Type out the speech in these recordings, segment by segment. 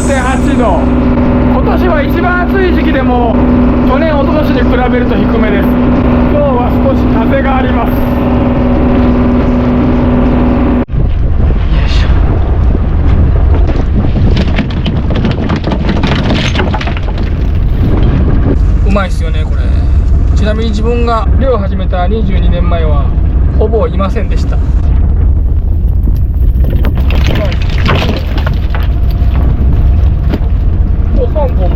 13.8 度。今年は一番暑い時期でも去年一昨年に比べると低めです。今日は少し風があります。よいしょ。うまいっすよねこれ。ちなみに自分が漁を始めた22年前はほぼいませんでした。3本も今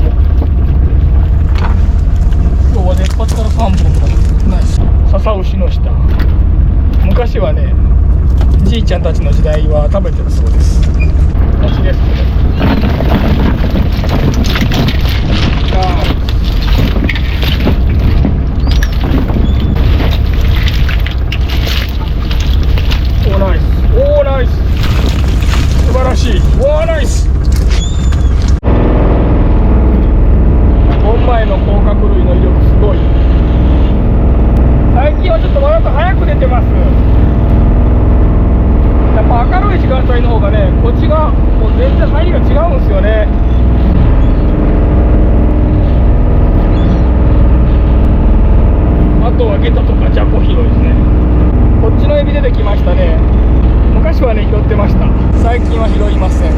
日は出っ張ったら3本もナイス。笹牛の下、昔はねじいちゃんたちの時代は食べてるそうです。梨ですけどおーナイス、おーナイス、素晴らしい、おーナイス。前の甲殻類の威力すごい。最近はちょっと割と早く出てます。やっぱ明るい時間帯の方がね、こっちがもう全然入りが違うんですよね。あとはゲタとかジャコ拾いですね。こっちのエビ出てきましたね。昔はね拾ってました。最近は拾いません。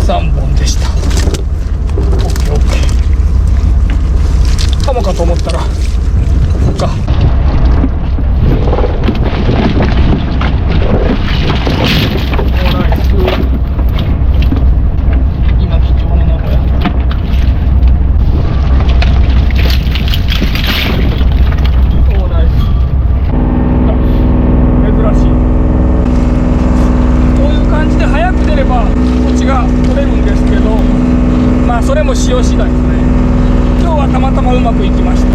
3本でした。オッケーオッケー。カモかと思ったらこっか。おナイス。今貴重な名古屋。おナイス。珍しい。こういう感じで早く出ればこっちが取れるんですけど、まあそれも潮次第ですね。今日はたまたまうまくいきました。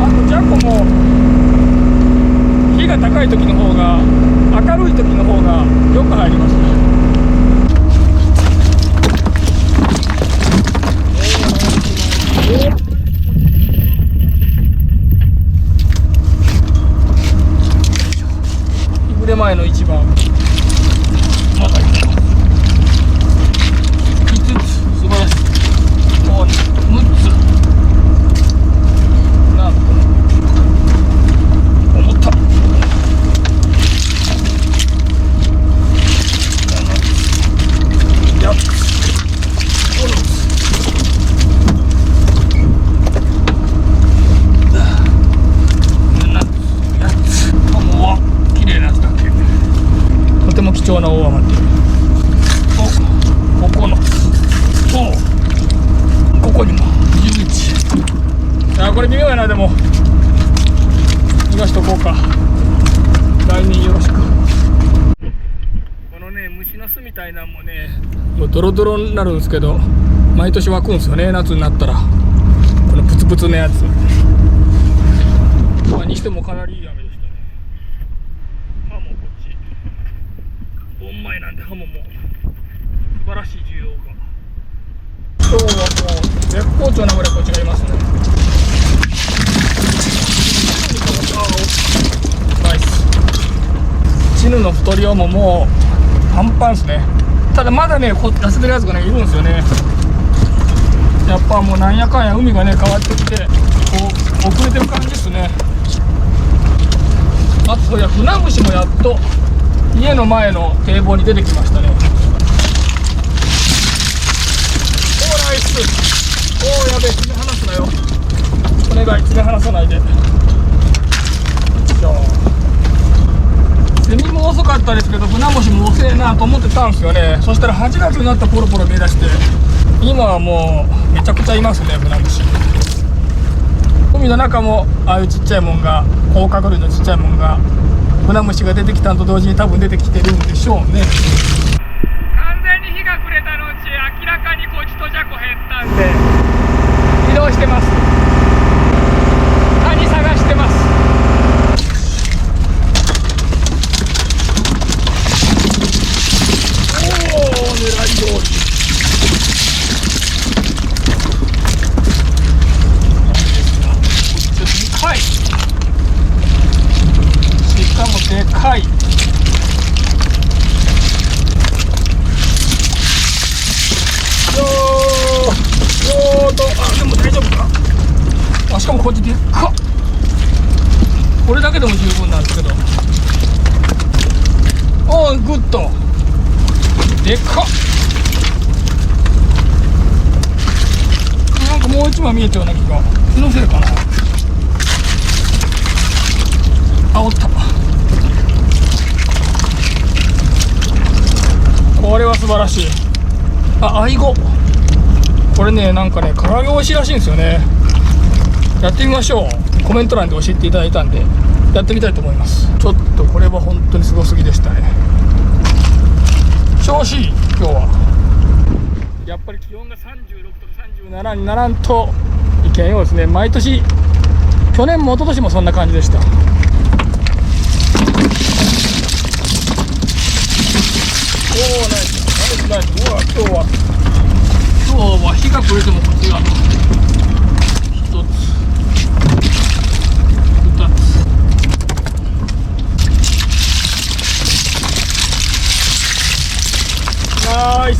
あとジャコも火が高い時の方が、明るい時の方がよく入りますね。日暮れ前の一番まだいる。素晴らしい。もう6つなんと思った8つ9つ8つ。もう綺麗なやつだけ。とても貴重な大雨っていう。お9つ。ここにも11。あ、これ微妙やな。でも逃がしとこうか。来年よろしく。このね虫の巣みたいなんもねもうドロドロになるんですけど、毎年湧くんですよね、夏になったら。このプツプツのやつ、まあ、にしてもかなりいい雨でしたね。ハモこっち盆前なんで、ハモも素晴らしい需要が。今日はもう絶好調なぐらいこっちがいますね。ナイス。チヌの太りをももうパンパンですね。ただまだね痩せてるやつがねいるんですよね。やっぱもうなんやかんや海がね変わってきてこう遅れてる感じですね。あとや船虫もやっと家の前の堤防に出てきましたね。ナイス。おーやべえ、爪離すなよ。お願い、爪離さないで。じゃあセミも遅かったですけど、船虫も遅えなと思ってたんですよね。そしたら8月になったらポロポロ見え出して、今はもうめちゃくちゃいますね、船虫。海の中もああいうちっちゃいもんが、甲殻類のちっちゃいもんが、船虫が出てきたのと同時に多分出てきてるんでしょうね。完全に日が暮れた後、明らかにこっちとジャコ減ったんで移動してます。カニ探してます。おお、狙い通り。はい。しかもこっちでっかっ。これだけでも十分なんですけど、おおグッドでっかっ。なんかもう一枚見えたような気が、気のせいかな。あ、おった。これは素晴らしい。あ、アイゴ、これね、なんかね、唐揚げ美味しいらしいんですよね。やってみましょう。コメント欄で教えていただいたんでやってみたいと思います。ちょっとこれは本当にすごすぎでしたね。調子いい。今日はやっぱり気温が36とか37にならんといけんようですね。毎年、去年も一昨年もそんな感じでした。おお、ナイスナイスナイス。うわ、今日は日が暮れてもこっちが1つ2つ、ナイス。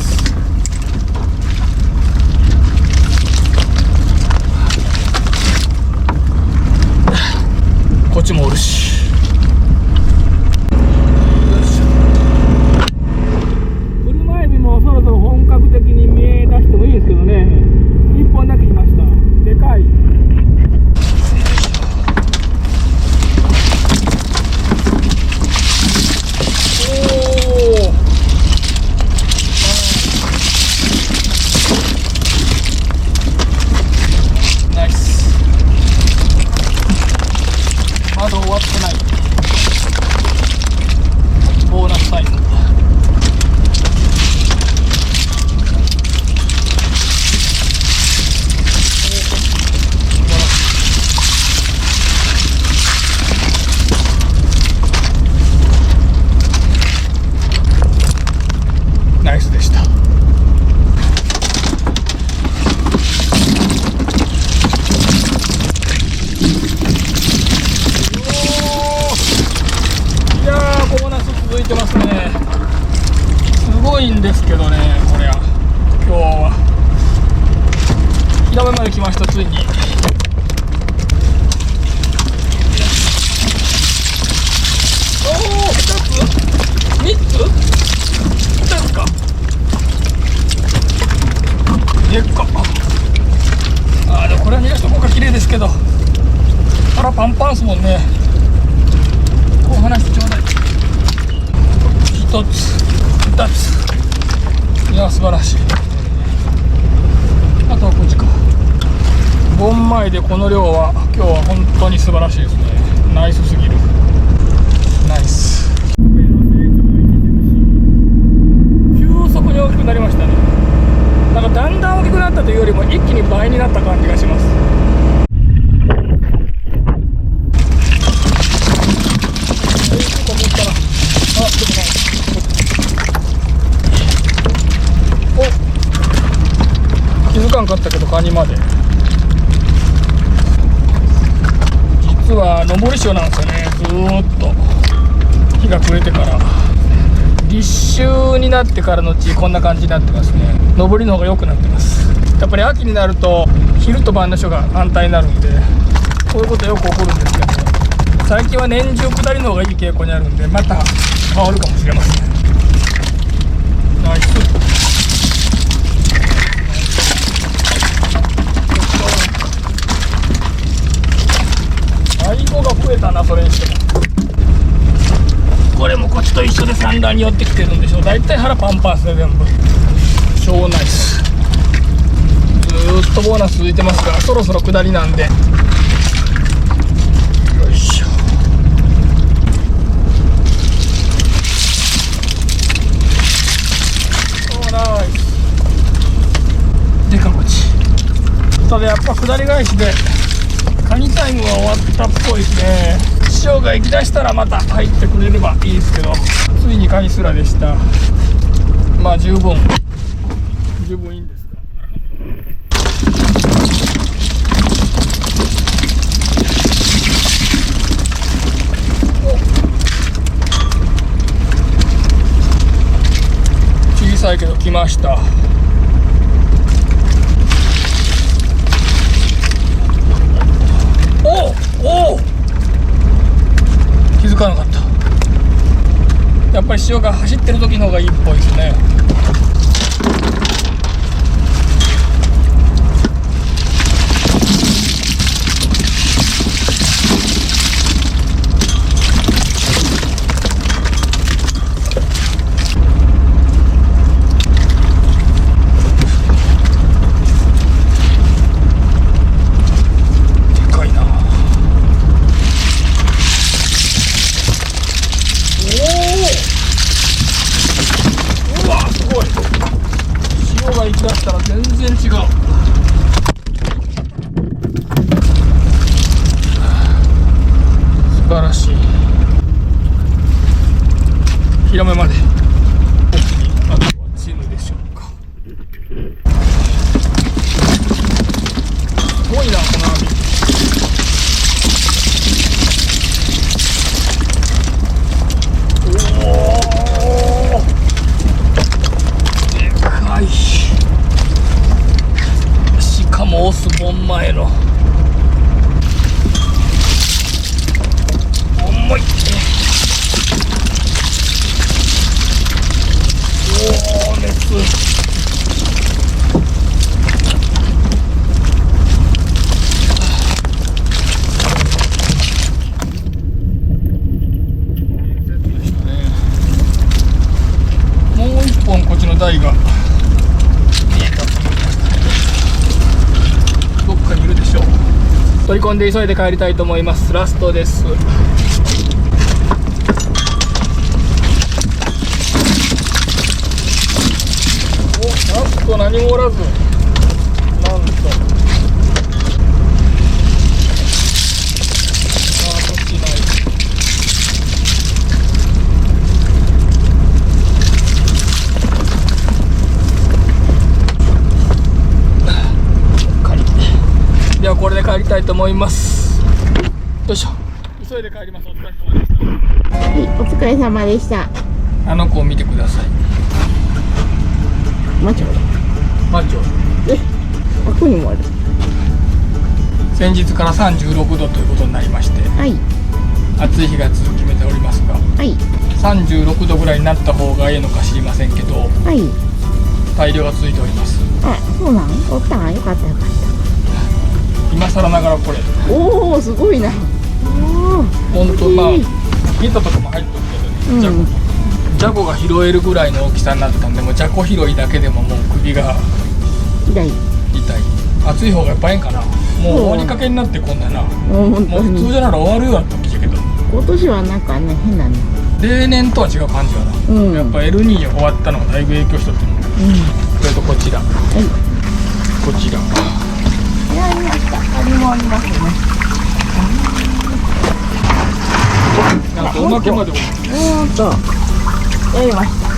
こっちもおるし。車エビもそろそろ本格的に見え出してもいいですけどね。1本だけいました。でかい。おお、ナイス。まだ終わってない。ボーナスタイム。ナイスでした。いやー、ボーナス続いてますね。すごいんですけどね、これは今日は平目まで来ました。ついにおお、2つ3つ2つか。でっか。あ、でもこれは逃がしとこうか。綺麗ですけど腹パンパンですもんね。こう離してちょうだい。1つ2つ、いや素晴らしい。あとはこっちか。5枚でこの量は今日は本当に素晴らしいですね。ナイスすぎる。ナイス。急速に大きくなりましたね。なんかだんだん大きくなったというよりも一気に倍になった感じがします。気づかんかったけどカニまで。実は上り潮なんですよね。ずーっと日が暮れてから、立秋になってからのちこんな感じになってますね。上りの方が良くなってます。やっぱり秋になると昼と晩の潮が反対になるんで、こういうことよく起こるんですけど、最近は年中下りの方がいい傾向にあるんで、また変わるかもしれません。ナイス。アイゴが増えたな。それにしてもこれもこっちと一緒で産卵に寄ってきてるんでしょう。だいたい腹パンパンですね全部。超ナイス。ずーっとボーナス続いてますが、そろそろ下りなんで、よいしょ。おー、ナイス。でかこち。ただやっぱ下り返しでカニタイムは終わったっぽいですね。潮が行き出したらまた入ってくれればいいですけど、ついにカニすらでした。まあ十分いいんですが、小さいけど来ました。のがいいっぽいですね。行きだしたら全然違う。素晴らしい。ヒラメまであとはチヌでしょうか。すごいなこの網。おお、でかい。しかもオス本前の重い。おお、熱。もう一本こっちの台が見えた。どっかにいるでしょう。取り込んで急いで帰りたいと思います。ラストです。お、ラスト何もおらず、なんとこっちない。ではこれで帰りたいと思います。よいしょ。急いで帰ります。お疲れ様でした。はい、お疲れ様でした。あの子を見てください。マチョ。マチョ。ここにもある。先日から36度ということになりまして、はい。暑い日が続きめておりますが、はい。36度ぐらいになった方がいいのか知りませんけど、はい。大量が続いております。あ、そうなん。おったん、よかったよかっ今更ながらこれ。た。おお、すごいな。おお。本当まあ糸とかも入ってるけどね、ジャコが拾えるぐらいの大きさになったんで、もうジャコ拾いだけでももう首が痛い。痛い。暑い方がやっぱええんかな。もう終わりかけになってこんなな。もう本当もう普通に。じゃなら終わるような時やけど、今年はなんかね、変なね。例年とは違う感じやな。うん。やっぱエルニーニョ終わったのがだいぶ影響しとってる。それとこちら、はい。こちら。やりました。あれもありますね。なんかおまけまで多い。やりました。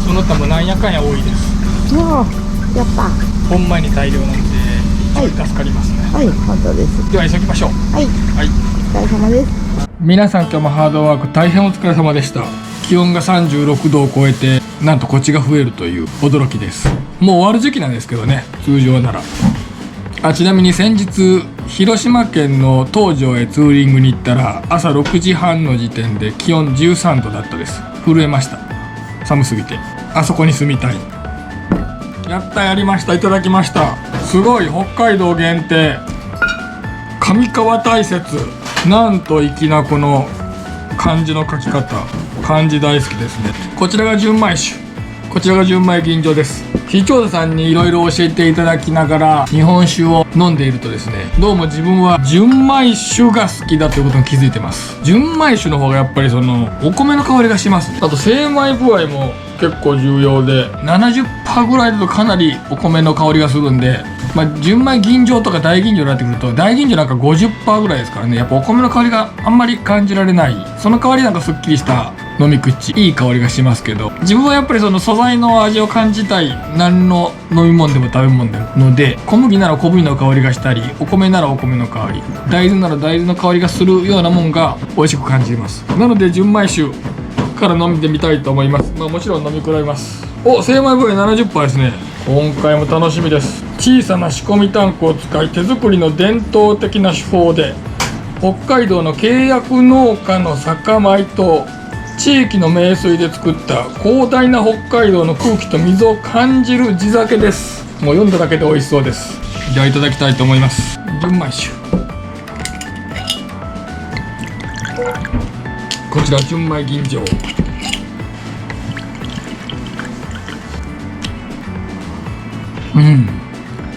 その他もなんやかんや多いです。もう、やった。ほんまに大量なんで、ちょい助かりますね。はい、本当です。では急ぎましょう。はい、はい。お疲れ様です。皆さん今日もハードワーク大変お疲れ様でした。気温が36度を超えて、なんとこっちが増えるという驚きです。もう終わる時期なんですけどね、通常なら。ちなみに先日広島県の東条へツーリングに行ったら、朝6時半の時点で気温13度だったです。震えました。寒すぎて。あそこに住みたい。やった、やりました。いただきました。すごい、北海道限定上川大雪。なんと粋なこの漢字の書き方、漢字大好きですね。こちらが純米酒、こちらが純米吟醸です。視聴者さんにいろいろ教えていただきながら日本酒を飲んでいるとですね、どうも自分は純米酒が好きだということに気づいてます。純米酒の方がやっぱりそのお米の香りがしますね。あと精米具合も結構重要で、70% ぐらいだとかなりお米の香りがするんで、純米吟醸とか大吟醸になってくると、大吟醸なんか 50% ぐらいですからね、やっぱお米の香りがあんまり感じられない。その代わりなんかすっきりした飲み口、いい香りがしますけど、自分はやっぱりその素材の味を感じたい。何の飲み物でも食べ物でもので、小麦なら小麦の香りがしたり、お米ならお米の香り、大豆なら大豆の香りがするようなもんが美味しく感じます。なので純米酒から飲んでみたいと思います。もちろん飲み比べます。お、精米部合 70% ですね。今回も楽しみです。小さな仕込みタンクを使い、手作りの伝統的な手法で北海道の契約農家の酒米と地域の名水で作った広大な北海道の空気と水を感じる地酒です。もう読んだだけで美味しそうです。じゃあいただきたいと思います。純米酒、こちら純米吟醸。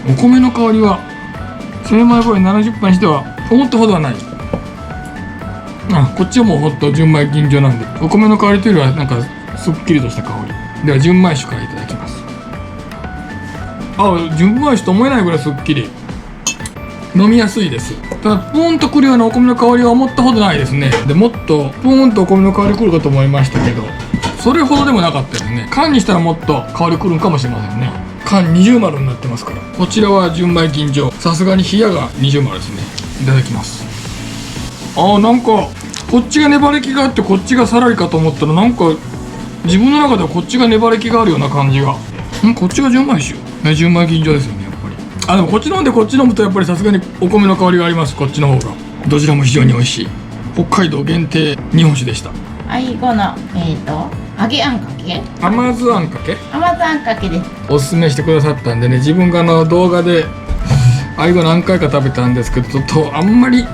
お米の香りは精米ボーイ70杯にしては思ったほどはない。こっちはもうほんと純米吟醸なんで、お米の香りというよりはなんかすっきりとした香りでは、純米酒からいただきます。純米酒と思えないぐらいすっきり飲みやすいです。ただプーンとくるようなお米の香りは思ったほどないですね。でもっとプーンとお米の香りくるかと思いましたけど、それほどでもなかったですね。缶にしたらもっと香りくるんかもしれませんね。缶20丸になってますから。こちらは純米吟醸、さすがに冷やが20丸ですね。いただきます。なんかこっちが粘り気があってこっちがさらりかと思ったら、なんか自分の中ではこっちが粘り気があるような感じが。こっちが純米酒、純米吟醸ですよね、やっぱり。でもこっち飲んでこっち飲むとやっぱりさすがにお米の香りがあります。こっちの方が。どちらも非常に美味しい北海道限定日本酒でした。はい、この揚げあんかけ、甘酢あんかけ、甘酢あんかけです。おすすめしてくださったんでね、自分が動画でああいうの何回か食べたんですけど、あんまり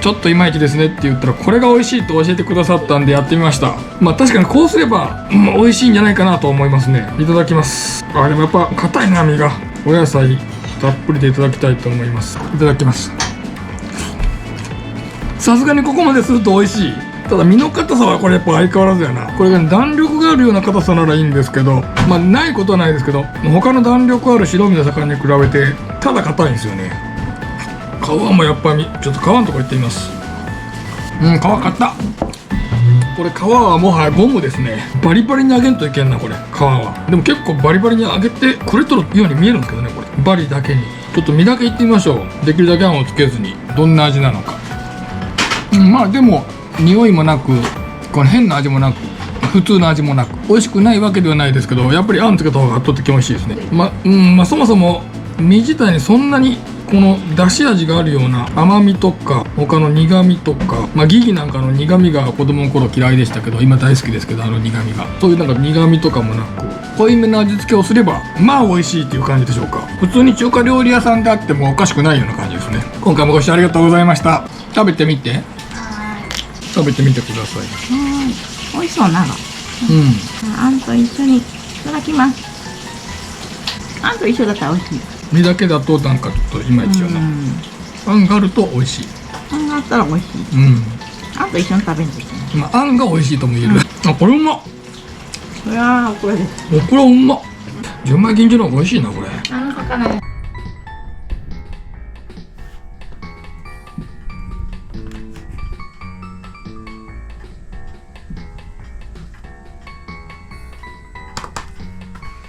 ちょっといまいちですねって言ったら、これが美味しいと教えてくださったんでやってみました。確かにこうすれば、美味しいんじゃないかなと思いますね。いただきます。でもやっぱ硬いな、身が。お野菜たっぷりでいただきたいと思います。いただきます。さすがにここまですると美味しい。ただ身の硬さはこれやっぱ相変わらずやな。これが弾力があるような硬さならいいんですけど、ないことはないですけど、他の弾力ある白身の魚に比べてただ硬いんですよね。皮もやっぱりちょっと皮のとこ行ってみます。皮買った。これ皮はもはやゴムですね。バリバリに揚げんといけんな、これ皮は。でも結構バリバリに揚げてくれとるように見えるんですけどね、これバリだけに。ちょっと身だけいってみましょう。できるだけあんをつけずにどんな味なのか。でも匂いもなく、この変な味もなく、普通の味もなく、美味しくないわけではないですけど、やっぱりあんつけた方が圧倒的に美味しいですね。そもそも身自体にそんなにこの出汁味があるような甘みとか他の苦みとか、ギギなんかの苦みが子供の頃嫌いでしたけど今大好きですけど、苦みがそういうなんか苦みとかもなく濃いめの味付けをすれば美味しいっていう感じでしょうか。普通に中華料理屋さんであってもおかしくないような感じですね。今回もご視聴ありがとうございました。食べてみてください。美味しそうなの。あんと一緒にいただきます。あんと一緒だったら美味しい。身だけだとなんかちょっといまいちよな。あんがあると美味しい。あんがあったら美味しい。あんと一緒に食べるんですね。あんが美味しいとも言える。これうまっ。これはこれです。これうまっ。純米吟醸の方が美味しいなこれ。他ね。